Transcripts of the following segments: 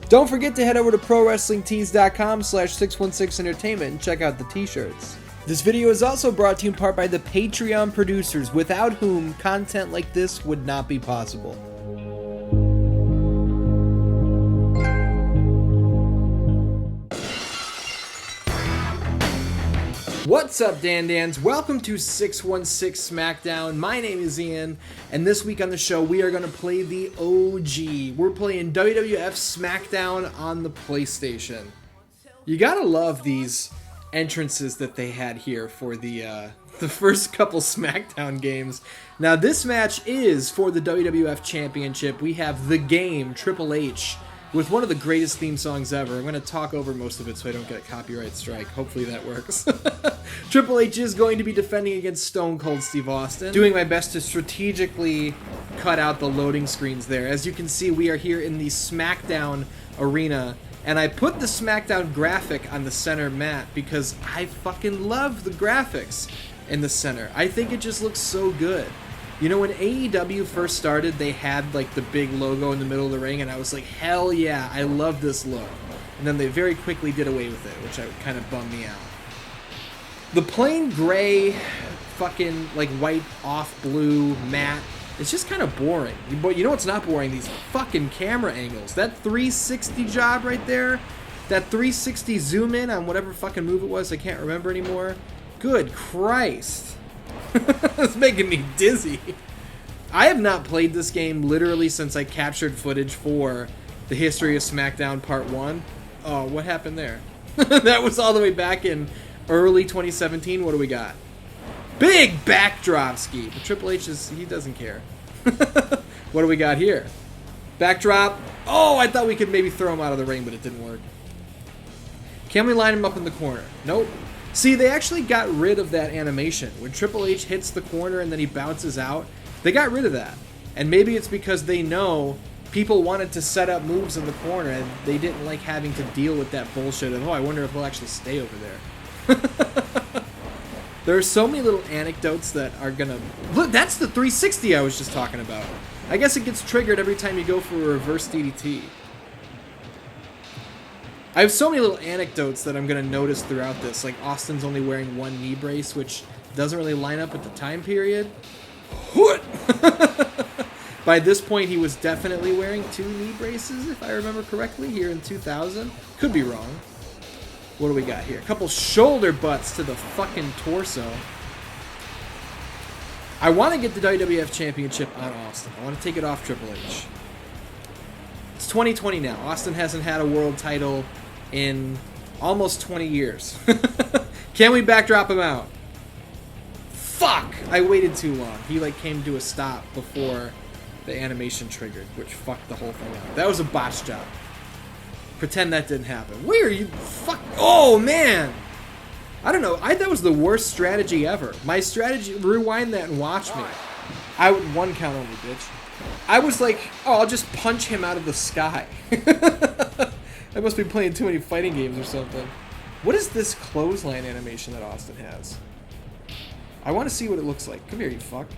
Don't forget to head over to ProWrestlingTees.com/616Entertainment and check out the t-shirts. This video is also brought to you in part by the Patreon producers, without whom content like this would not be possible. What's up, Dan-Dans? Welcome to 616 SmackDown. My name is Ian, and this week on the show, we are going to play the OG. We're playing WWF SmackDown on the PlayStation. You gotta love these entrances that they had here for the first couple SmackDown games. Now, this match is for the WWF Championship. We have The Game, Triple H, with one of the greatest theme songs ever. I'm going to talk over most of it so I don't get a copyright strike. Hopefully that works. Triple H is going to be defending against Stone Cold Steve Austin. Doing my best to strategically cut out the loading screens there. As you can see, we are here in the SmackDown arena, and I put the SmackDown graphic on the center mat because I fucking love the graphics in the center. I think it just looks so good. You know, when AEW first started, they had like the big logo in the middle of the ring, and I was like, hell yeah, I love this look. And then they very quickly did away with it, which kind of bummed me out. The plain gray, fucking like white off blue mat, it's just kind of boring. But you know what's not boring? These fucking camera angles. That 360 job right there, that 360 zoom in on whatever fucking move it was, I can't remember anymore. Good Christ. It's making me dizzy. I have not played this game literally since I captured footage for the History of SmackDown Part 1. Oh, what happened there? That was all the way back in early 2017. What do we got? Big backdrop ski. But Triple H he doesn't care. What do we got here? Backdrop. Oh, I thought we could maybe throw him out of the ring, but it didn't work. Can we line him up in the corner? Nope. See, they actually got rid of that animation. When Triple H hits the corner and then he bounces out, they got rid of that. And maybe it's because they know people wanted to set up moves in the corner and they didn't like having to deal with that bullshit. And oh, I wonder if he'll actually stay over there. There are so many little anecdotes that are gonna... Look, that's the 360 I was just talking about. I guess it gets triggered every time you go for a reverse DDT. I have so many little anecdotes that I'm going to notice throughout this, like Austin's only wearing one knee brace, which doesn't really line up with the time period. By this point, he was definitely wearing two knee braces, if I remember correctly, here in 2000. Could be wrong. What do we got here? A couple shoulder butts to the fucking torso. I want to get the WWF Championship on Austin. I want to take it off Triple H. It's 2020 now. Austin hasn't had a world title in almost 20 years. Can we backdrop him out? Fuck! I waited too long. He like came to a stop before the animation triggered, which fucked the whole thing up. That was a botch job. Pretend that didn't happen. Where are you? Fuck! Oh man! I don't know. That was the worst strategy ever. My strategy. Rewind that and watch me. I would one count only, bitch. I was like, oh, I'll just punch him out of the sky. I must be playing too many fighting games or something. What is this clothesline animation that Austin has? I want to see what it looks like. Come here, you fuck.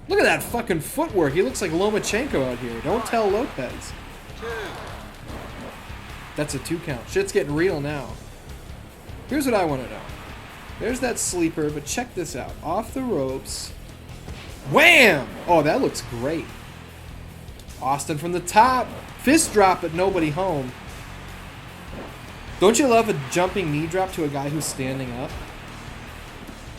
Look at that fucking footwork. He looks like Lomachenko out here. Don't tell Lopez. That's a 2 count. Shit's getting real now. Here's what I want to know. There's that sleeper, but check this out. Off the ropes. Wham! Oh, that looks great. Austin from the top. Fist drop, but nobody home. Don't you love a jumping knee drop to a guy who's standing up?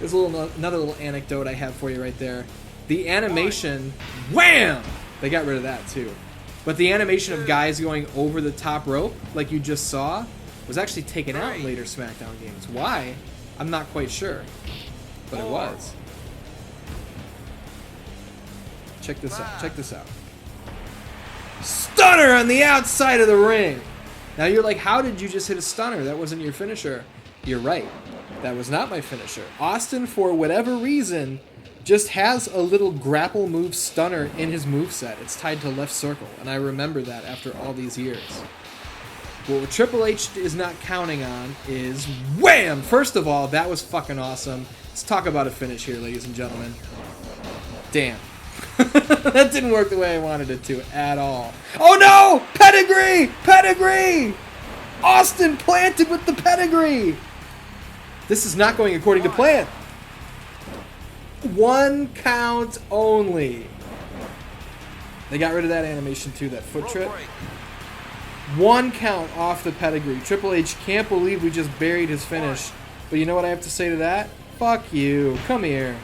There's another little anecdote I have for you right there. The animation, wham! They got rid of that too. But the animation of guys going over the top rope, like you just saw, was actually taken out in later SmackDown games. Why? I'm not quite sure. But it was. Check this out. Check this out. Stunner on the outside of the ring. Now you're like, how did you just hit a stunner? That wasn't your finisher. You're right. That was not my finisher. Austin, for whatever reason, just has a little grapple move stunner in his moveset. It's tied to left circle, and I remember that after all these years. But what Triple H is not counting on is wham! First of all, that was fucking awesome. Let's talk about a finish here, ladies and gentlemen. Damn. That didn't work the way I wanted it to at all. Oh no! Pedigree! Pedigree! Austin planted with the pedigree! This is not going according to plan. 1 count only. They got rid of that animation too, that foot trip. 1 count off the pedigree. Triple H can't believe we just buried his finish. But you know what I have to say to that? Fuck you. Come here.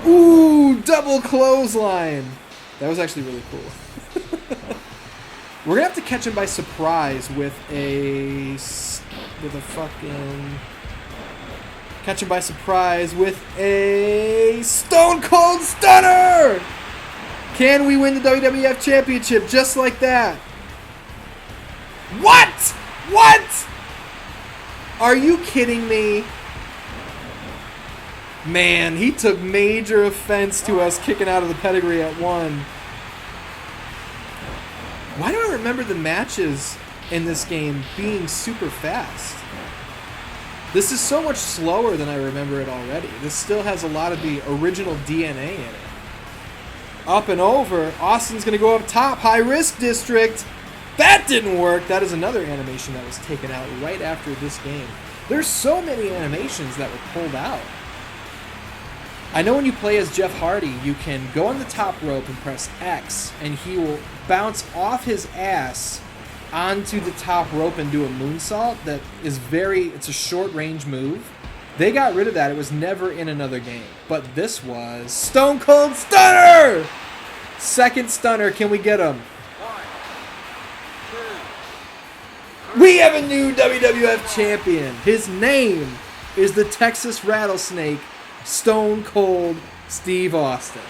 Ooh, double clothesline. That was actually really cool. We're gonna have to catch him by surprise with a fucking... Catch him by surprise with a Stone Cold Stunner! Can we win the WWF Championship just like that? What? What? Are you kidding me? Man, he took major offense to us kicking out of the pedigree at 1. Why do I remember the matches in this game being super fast? This is so much slower than I remember it already. This still has a lot of the original DNA in it. Up and over. Austin's going to go up top. High risk district. That didn't work. That is another animation that was taken out right after this game. There's so many animations that were pulled out. I know when you play as Jeff Hardy, you can go on the top rope and press X, and he will bounce off his ass onto the top rope and do a moonsault that is it's a short range move. They got rid of that. It was never in another game. But this was Stone Cold Stunner! Second stunner. Can we get him? 1, 2, 3. We have a new WWF champion. His name is the Texas Rattlesnake, Stone Cold Steve Austin.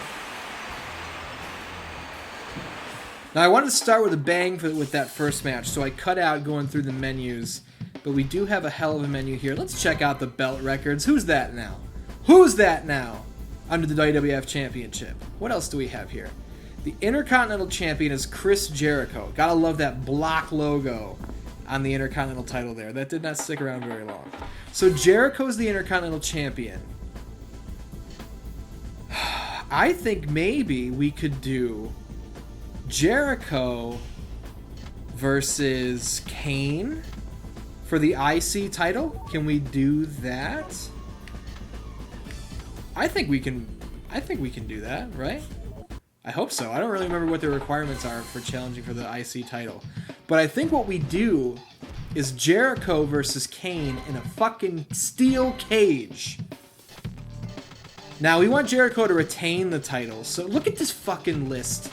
Now I wanted to start with a bang with that first match, so I cut out going through the menus. But we do have a hell of a menu here. Let's check out the belt records. Who's that now? Who's that now? Under the WWF Championship. What else do we have here? The Intercontinental Champion is Chris Jericho. Gotta love that block logo on the Intercontinental title there. That did not stick around very long. So Jericho's the Intercontinental Champion. I think maybe we could do Jericho versus Kane for the IC title. Can we do that? I think we can do that, right? I hope so. I don't really remember what the requirements are for challenging for the IC title. But I think what we do is Jericho versus Kane in a fucking steel cage. Now, we want Jericho to retain the title. So look at this fucking list.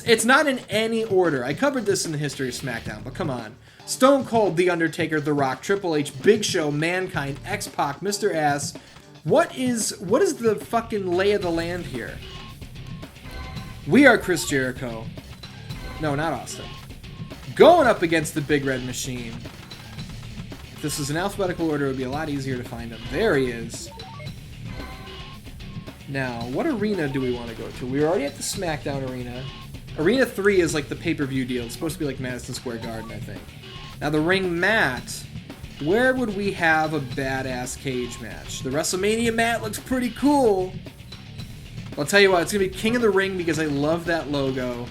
It's not in any order. I covered this in the History of SmackDown, but come on. Stone Cold, The Undertaker, The Rock, Triple H, Big Show, Mankind, X-Pac, Mr. Ass. What is the fucking lay of the land here? We are Chris Jericho. No, not Austin. Going up against the Big Red Machine. If this was in alphabetical order, it would be a lot easier to find him. There he is. Now, what arena do we want to go to? We were already at the SmackDown arena. Arena 3 is like the pay-per-view deal. It's supposed to be like Madison Square Garden, I think. Now, the ring mat. Where would we have a badass cage match? The WrestleMania mat looks pretty cool. I'll tell you what, it's going to be King of the Ring because I love that logo.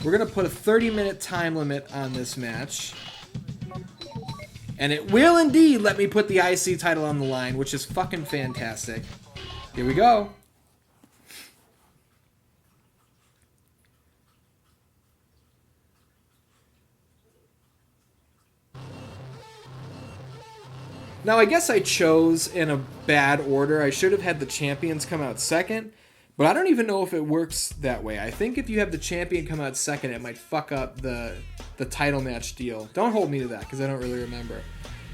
We're going to put a 30-minute time limit on this match. And it will indeed let me put the IC title on the line, which is fucking fantastic. Here we go. Now, I guess I chose in a bad order. I should have had the champions come out second, but I don't even know if it works that way. I think if you have the champion come out second, it might fuck up the title match deal. Don't hold me to that, because I don't really remember.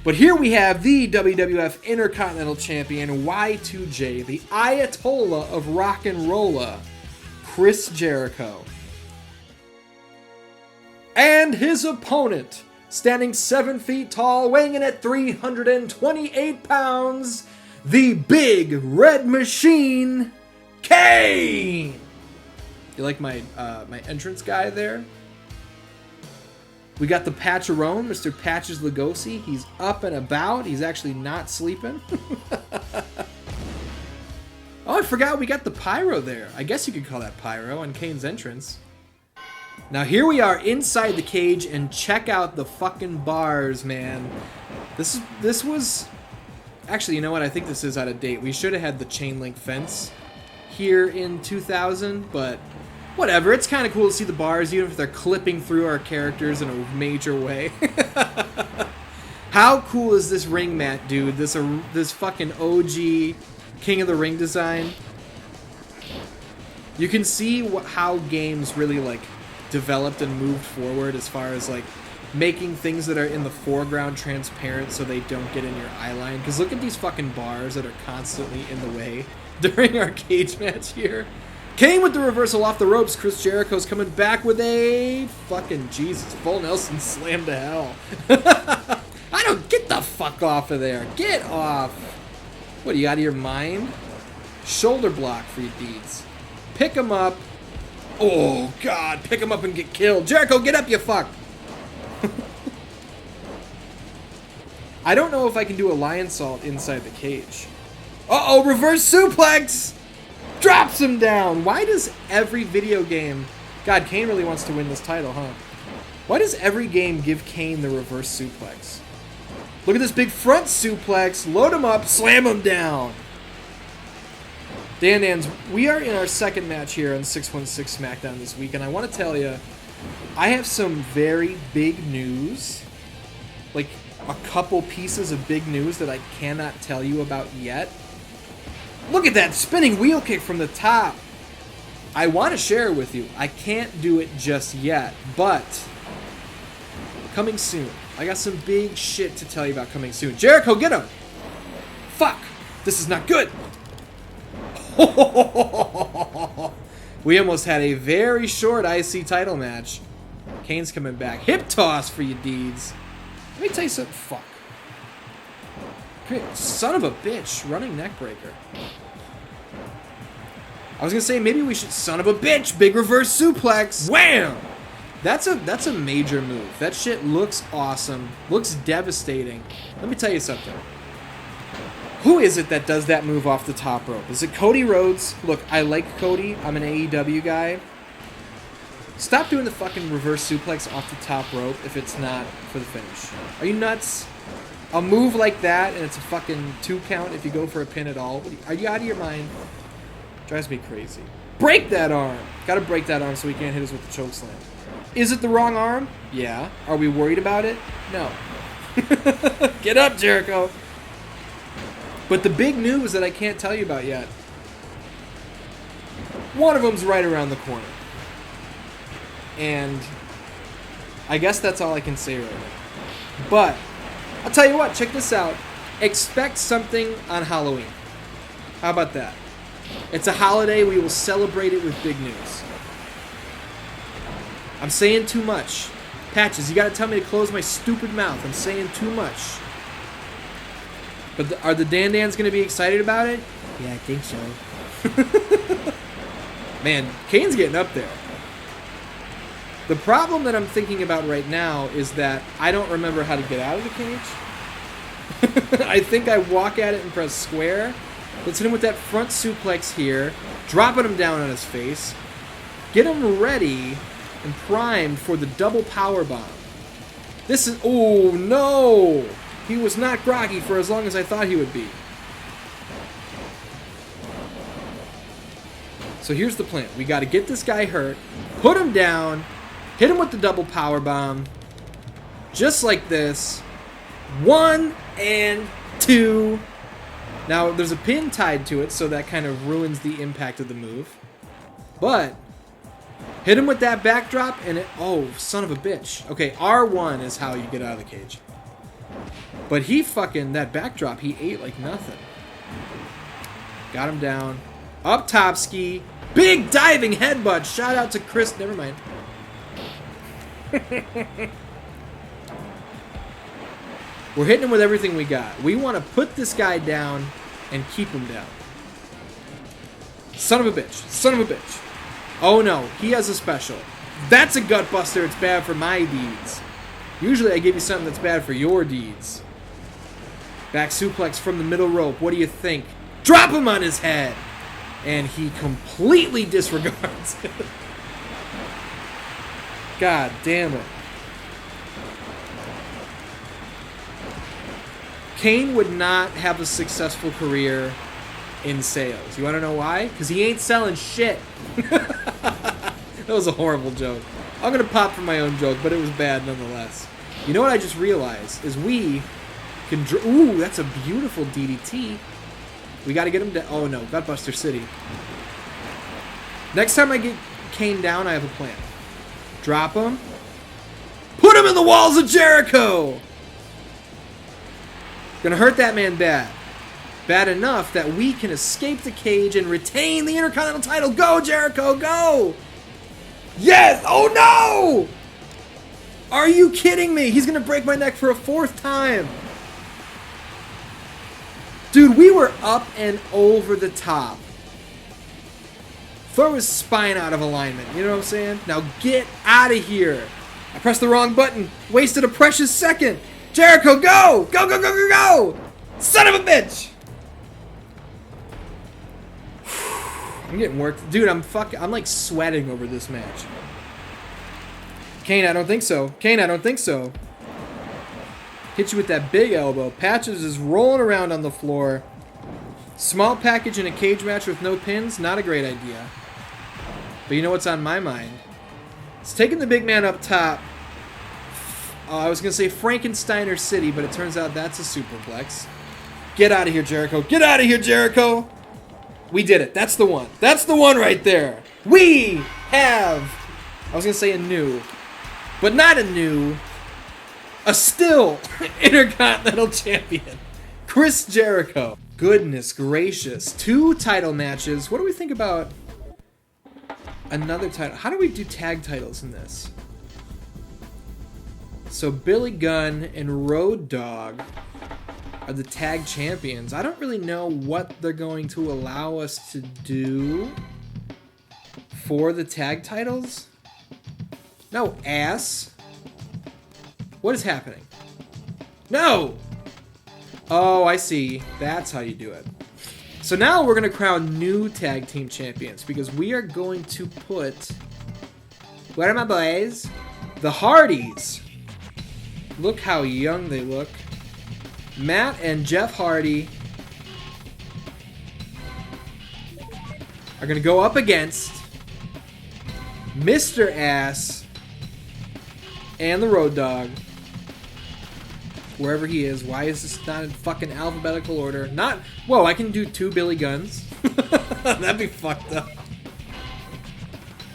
But here we have the WWF Intercontinental Champion, Y2J, the Ayatollah of Rock and Rolla, Chris Jericho. And his opponent, standing 7 feet tall, weighing in at 328 pounds, the Big Red Machine, Kane! You like my entrance guy there? We got the Patcherone, Mr. Patches Lugosi. He's up and about. He's actually not sleeping. Oh, I forgot we got the pyro there. I guess you could call that pyro on Kane's entrance. Now here we are inside the cage, and check out the fucking bars, man. This was... Actually, you know what? I think this is out of date. We should have had the chain link fence here in 2000, but whatever. It's kind of cool to see the bars, even if they're clipping through our characters in a major way. How cool is this ring mat, dude? This fucking OG King of the Ring design. You can see how games really like developed and moved forward as far as like making things that are in the foreground transparent so they don't get in your eye line. Because look at these fucking bars that are constantly in the way during our cage match here. Kane with the reversal off the ropes. Chris Jericho's coming back with a fucking Jesus full Nelson slam to hell. I don't get the fuck off of there. Get off. What, are you out of your mind? Shoulder block for your deeds. Pick him up. Oh, God. Pick him up and get killed. Jericho, get up, you fuck. I don't know if I can do a lion salt inside the cage. Uh-oh, reverse suplex. Drops him down. Why does every video game... God, Kane really wants to win this title, huh? Why does every game give Kane the reverse suplex? Look at this big front suplex. Load him up. Slam him down. Dan, we are in our second match here on 616 SmackDown this week, and I want to tell you, I have some very big news. Like, a couple pieces of big news that I cannot tell you about yet. Look at that spinning wheel kick from the top. I want to share it with you. I can't do it just yet, but coming soon. I got some big shit to tell you about coming soon. Jericho, get him! Fuck! This is not good! We almost had a very short IC title match. Kane's coming back. Hip toss for you deeds. Let me tell you something. Fuck. Son of a bitch. Running neck breaker. I was gonna say maybe we should... Son of a bitch. Big reverse suplex. Wham! That's a major move. That shit looks awesome. Looks devastating. Let me tell you something. Who is it that does that move off the top rope? Is it Cody Rhodes? Look, I like Cody. I'm an AEW guy. Stop doing the fucking reverse suplex off the top rope if it's not for the finish. Are you nuts? A move like that and it's a fucking 2 count if you go for a pin at all. Are you out of your mind? Drives me crazy. Break that arm. Gotta break that arm so he can't hit us with the chokeslam. Is it the wrong arm? Yeah. Are we worried about it? No. Get up, Jericho. But the big news that I can't tell you about yet, one of them's right around the corner. And I guess that's all I can say right now. But I'll tell you what, check this out. Expect something on Halloween. How about that? It's a holiday. We will celebrate it with big news. I'm saying too much. Patches, you gotta tell me to close my stupid mouth. I'm saying too much. But are the Dan-Dans gonna be excited about it? Yeah, I think so. Man, Kane's getting up there. The problem that I'm thinking about right now is that I don't remember how to get out of the cage. I think I walk at it and press square. Let's hit him with that front suplex here. Dropping him down on his face. Get him ready and primed for the double power bomb. This is... Oh, no! He was not groggy for as long as I thought he would be. So here's the plan. We got to get this guy hurt, put him down, hit him with the double power bomb, just like this. 1 and 2. Now, there's a pin tied to it, so that kind of ruins the impact of the move. But hit him with that backdrop, and it... Oh, son of a bitch. Okay, R1 is how you get out of the cage. But he fucking... That backdrop, he ate like nothing. Got him down. Up top ski. Big diving headbutt. Shout out to Chris. Never mind. We're hitting him with everything we got. We want to put this guy down and keep him down. Son of a bitch. Son of a bitch. Oh no, he has a special. That's a gut buster. It's bad for my deeds. Usually I give you something that's bad for your deeds. Back suplex from the middle rope. What do you think? Drop him on his head. And he completely disregards it. God damn it. Kane would not have a successful career in sales. You want to know why? Because he ain't selling shit. That was a horrible joke. I'm going to pop for my own joke, but it was bad nonetheless. You know what I just realized? Is we can... Ooh, that's a beautiful DDT. We got to get him to... Oh, no. Gutbuster City. Next time I get Kane down, I have a plan. Drop him. Put him in the walls of Jericho! Gonna hurt that man bad. Bad enough that we can escape the cage and retain the Intercontinental title. Go, Jericho, go! Yes! Oh, no! Are you kidding me? He's gonna break my neck for a 4th time. Dude, we were up and over the top. Throw his spine out of alignment. You know what I'm saying? Now get out of here. I pressed the wrong button. Wasted a precious second. Jericho, go! Go, go, go, go, go! Son of a bitch! I'm getting worked. Dude, I'm like sweating over this match. Kane, I don't think so. Kane, I don't think so. Hit you with that big elbow. Patches is rolling around on the floor. Small package in a cage match with no pins? Not a great idea. But you know what's on my mind? It's taking the big man up top. I was going to say Frankensteiner City, but it turns out that's a superplex. Get out of here, Jericho. Get out of here, Jericho. We did it. That's the one. That's the one right there. We have, I was going to say a new, but not a new, a still Intercontinental Champion, Chris Jericho. Goodness gracious. 2 title matches. What do we think about another title? How do we do tag titles in this? So Billy Gunn and Road Dogg are the tag champions. I don't really know what they're going to allow us to do for the tag titles. No, ass. What is happening? No! Oh, I see. That's how you do it. So now we're going to crown new tag team champions because we are going to put... What are my boys? The Hardys. Look how young they look. Matt and Jeff Hardy are going to go up against Mr. Ass and the Road Dogg. Wherever he is. Why is this not in fucking alphabetical order? Not... Whoa, I can do 2 Billy Gunns. That'd be fucked up.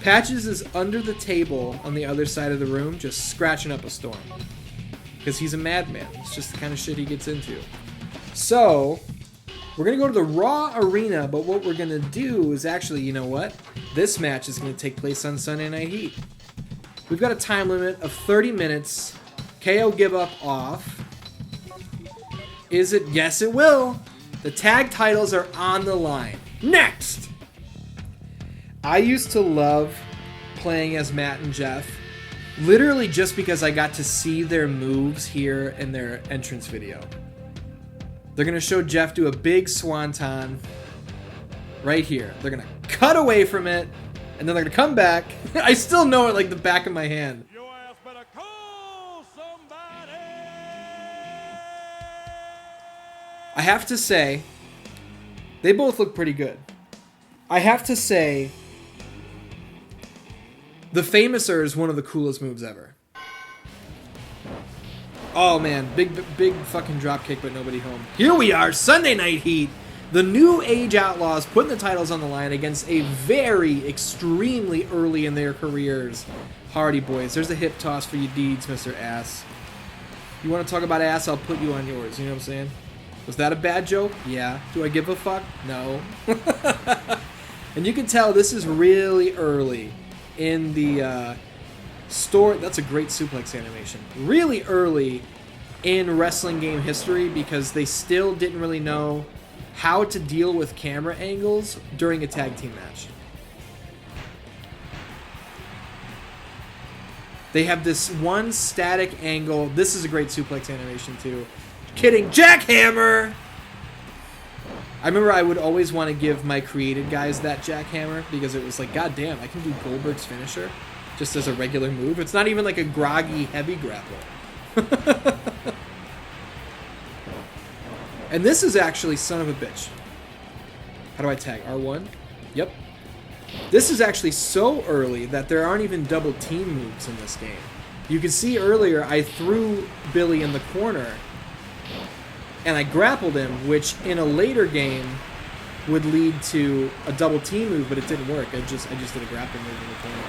Patches is under the table on the other side of the room, just scratching up a storm. Because he's a madman. It's just the kind of shit he gets into. So, we're going to go to the Raw Arena, but what we're going to do is actually, you know what? This match is going to take place on Sunday Night Heat. We've got a time limit of 30 minutes. KO give up off. Is it? Yes, it will. The tag titles are on the line. Next! I used to love playing as Matt and Jeff. Literally just because I got to see their moves here in their entrance video. They're going to show Jeff do a big swanton right here. They're going to cut away from it, and then they're going to come back. I still know it like the back of my hand. Your ass better call somebody. I have to say, they both look pretty good. I have to say, the Famouser is one of the coolest moves ever. Oh man, big fucking drop kick, but nobody home. Here we are, Sunday Night Heat. The New Age Outlaws putting the titles on the line against a very extremely early in their careers Hardy Boys. There's a hip toss for you deeds, Mr. Ass. You want to talk about ass, I'll put you on yours. You know what I'm saying? Was that a bad joke? Yeah. Do I give a fuck? No. And you can tell this is really early in the story. That's a great suplex animation. Really early in wrestling game history because they still didn't really know how to deal with camera angles during a tag team match. They have this one static angle. This is a great suplex animation too. Kidding. Jackhammer! I remember I would always want to give my created guys that jackhammer because it was like, god damn, I can do Goldberg's finisher just as a regular move. It's not even like a groggy heavy grapple. And this is actually son of a bitch. How do I tag? R1? Yep. This is actually so early that there aren't even double team moves in this game. You can see earlier I threw Billy in the corner and I grappled him, which in a later game would lead to a double team move, but it didn't work. I just did a grappling move in the corner.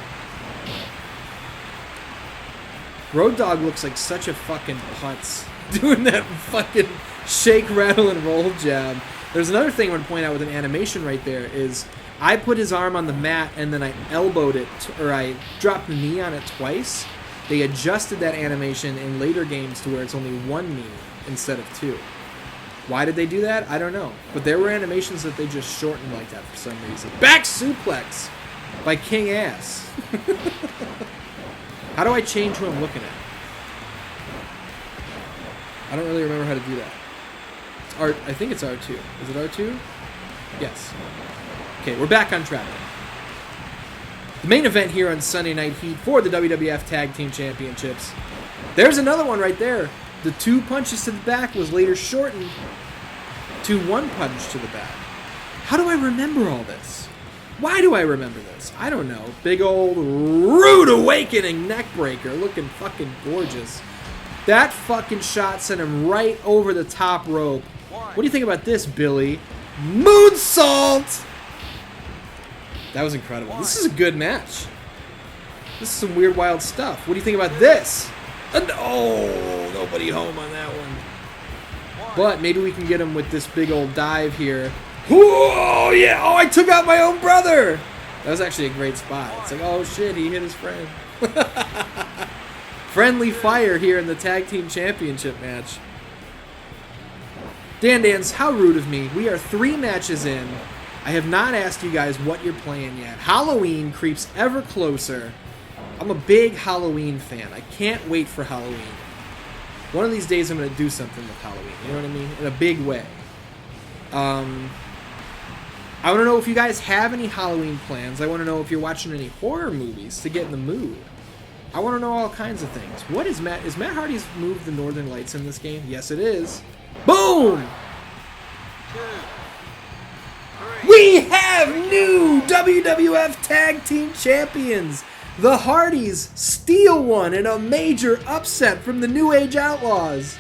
Road Dogg looks like such a fucking putz doing that fucking shake, rattle, and roll jab. There's another thing I want to point out with an animation right there is I put his arm on the mat and then I elbowed it, or I dropped the knee on it twice. They adjusted that animation in later games to where it's only one knee instead of two. Why did they do that? I don't know. But there were animations that they just shortened like that for some reason. Back suplex by King Ass. How do I change who I'm looking at? I don't really remember how to do that. It's R. I think it's R2. Is it R2? Yes. Okay, we're back on track. The main event here on Sunday Night Heat for the WWF Tag Team Championships. There's another one right there. The 2 punches to the back was later shortened to 1 punch to the back. How do I remember all this? Why do I remember this? I don't know. Big old rude awakening neck breaker, looking fucking gorgeous. That fucking shot sent him right over the top rope. What do you think about this, Billy? Moonsault! That was incredible. This is a good match. This is some weird, wild stuff. What do you think about this? Oh, nobody home on that one. But maybe we can get him with this big old dive here. Oh, yeah. Oh, I took out my own brother. That was actually a great spot. It's like, oh, shit, he hit his friend. Friendly fire here in the Tag Team Championship match. Dan, how rude of me. We are 3 matches in. I have not asked you guys what you're playing yet. Halloween creeps ever closer. I'm a big Halloween fan. I can't wait for Halloween. One of these days I'm going to do something with Halloween. You know what I mean? In a big way. I want to know if you guys have any Halloween plans. I want to know if you're watching any horror movies to get in the mood. I want to know all kinds of things. What is Matt? Is Matt Hardy's move the Northern Lights in this game? Yes, it is. Boom! 2, 3. We have new WWF Tag Team Champions. The Hardys steal one in a major upset from the New Age Outlaws.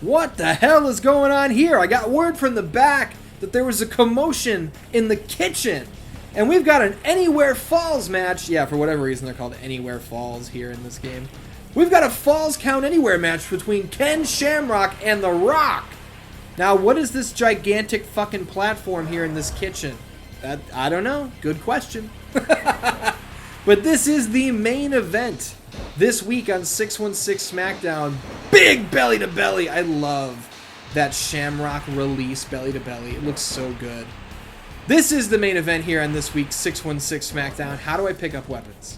What the hell is going on here? I got word from the back that there was a commotion in the kitchen. And we've got an Anywhere Falls match. Yeah, for whatever reason they're called Anywhere Falls here in this game. We've got a Falls Count Anywhere match between Ken Shamrock and The Rock. Now, what is this gigantic fucking platform here in this kitchen? I don't know. Good question. But this is the main event this week on 616 SmackDown. Big belly to belly. I love that Shamrock release belly to belly. It looks so good. This is the main event here on this week's 616 SmackDown. How do I pick up weapons?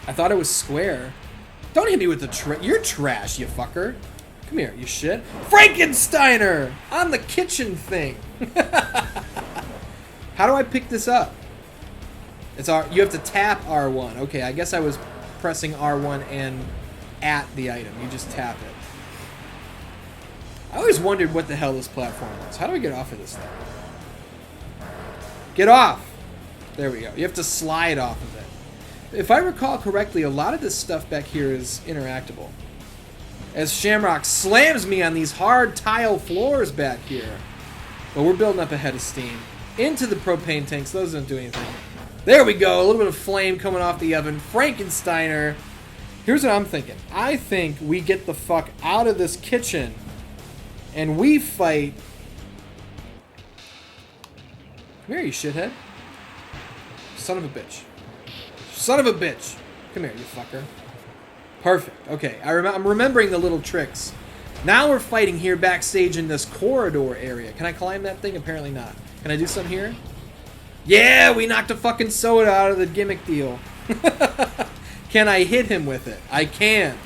I thought it was square. Don't hit me with the you're trash, you fucker. Come here, you shit. Frankensteiner! On the kitchen thing. How do I pick this up? It's R. You have to tap R1. Okay, I guess I was pressing R1 and at the item. You just tap it. I always wondered what the hell this platform was. How do I get off of this thing? Get off! There we go. You have to slide off of it. If I recall correctly, a lot of this stuff back here is interactable. As Shamrock slams me on these hard tile floors back here. But we're building up a head of steam. Into the propane tanks. Those don't do anything. There we go. A little bit of flame coming off the oven. Frankensteiner. Here's what I'm thinking. I think we get the fuck out of this kitchen and we fight. Come here, you shithead. Son of a bitch. Son of a bitch. Come here, you fucker. Perfect. Okay, I'm remembering the little tricks. Now we're fighting here backstage in this corridor area. Can I climb that thing? Apparently not. Can I do something here? Yeah, we knocked a fucking soda out of the gimmick deal. Can I hit him with it? I can.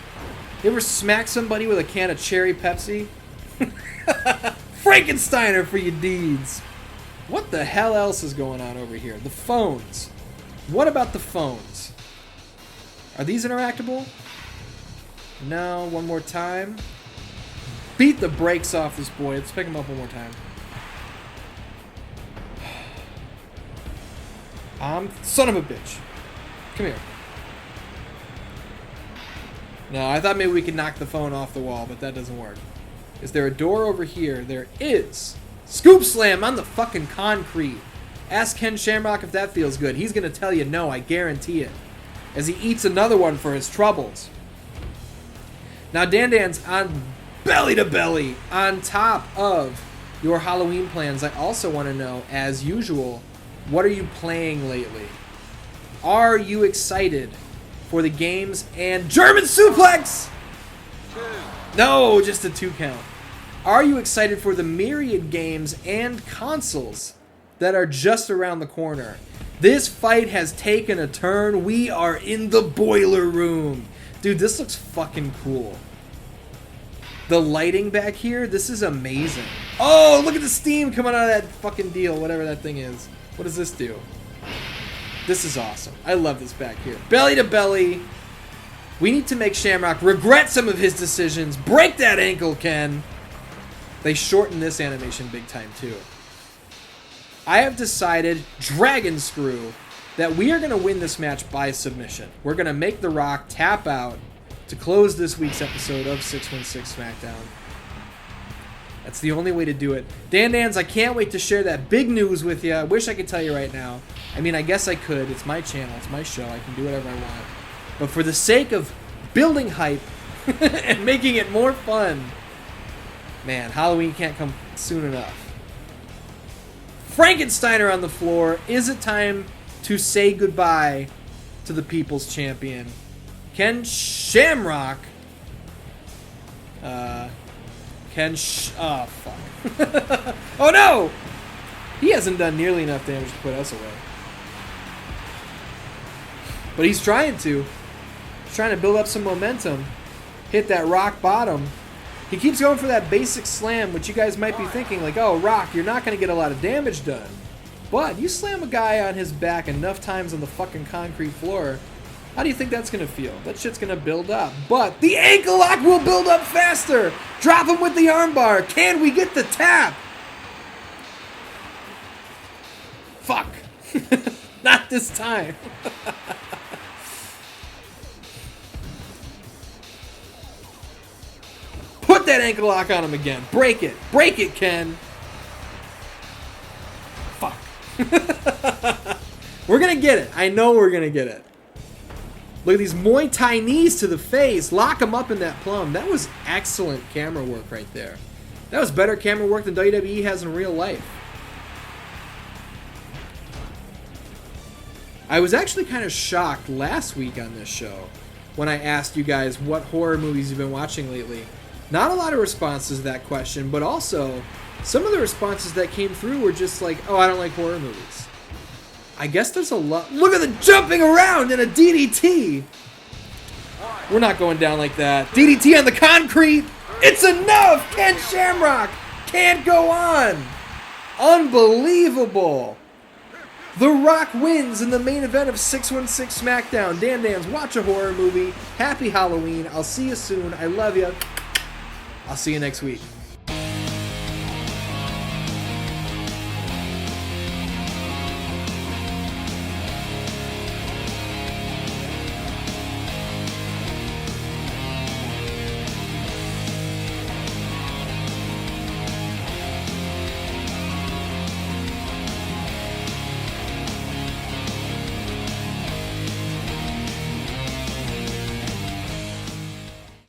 You ever smack somebody with a can of cherry Pepsi? Frankensteiner for your deeds. What the hell else is going on over here? The phones. What about the phones? Are these interactable? No. One more time. Beat the brakes off this boy. Let's pick him up one more time. Son of a bitch. Come here. No, I thought maybe we could knock the phone off the wall, but that doesn't work. Is there a door over here? There is. Scoop slam on the fucking concrete. Ask Ken Shamrock if that feels good. He's going to tell you no, I guarantee it. As he eats another one for his troubles. Now, Dan Dan's on belly to belly on top of your Halloween plans. I also want to know, as usual, what are you playing lately? Are you excited for the games and German suplex? No, just a 2 count. Are you excited for the myriad games and consoles that are just around the corner? This fight has taken a turn. We are in the boiler room. Dude, this looks fucking cool. The lighting back here, this is amazing. Oh, look at the steam coming out of that fucking deal, whatever that thing is. What does this do? This is awesome. I love this back here. Belly to belly. We need to make Shamrock regret some of his decisions. Break that ankle, Ken. They shortened this animation big time, too. I have decided, Dragon Screw, that we are going to win this match by submission. We're going to make The Rock tap out to close this week's episode of 616 SmackDown. That's the only way to do it. Dan Dans, I can't wait to share that big news with you. I wish I could tell you right now. I mean, I guess I could. It's my channel. It's my show. I can do whatever I want. But for the sake of building hype and making it more fun, man, Halloween can't come soon enough. Frankensteiner on the floor. Is it time to say goodbye to the People's Champion? Ken Shamrock. Oh, fuck. Oh, no! He hasn't done nearly enough damage to put us away. But he's trying to. He's trying to build up some momentum. Hit that rock bottom. He keeps going for that basic slam, which you guys might be thinking, like, oh, Rock, you're not going to get a lot of damage done. But you slam a guy on his back enough times on the fucking concrete floor, how do you think that's going to feel? That shit's going to build up. But the ankle lock will build up faster. Drop him with the armbar. Can we get the tap? Fuck. Not this time. Put that ankle lock on him again. Break it. Break it, Ken. Fuck. We're going to get it. I know we're going to get it. Look at these Muay Thai knees to the face. Lock him up in that plum. That was excellent camera work right there. That was better camera work than WWE has in real life. I was actually kind of shocked last week on this show when I asked you guys what horror movies you've been watching lately. Not a lot of responses to that question, but also some of the responses that came through were just like, oh, I don't like horror movies. I guess there's a lot. Look at the jumping around in a DDT. We're not going down like that. DDT on the concrete. It's enough. Ken Shamrock can't go on. Unbelievable. The Rock wins in the main event of 616 SmackDown. Dan Dans, watch a horror movie. Happy Halloween. I'll see you soon. I love you. I'll see you next week.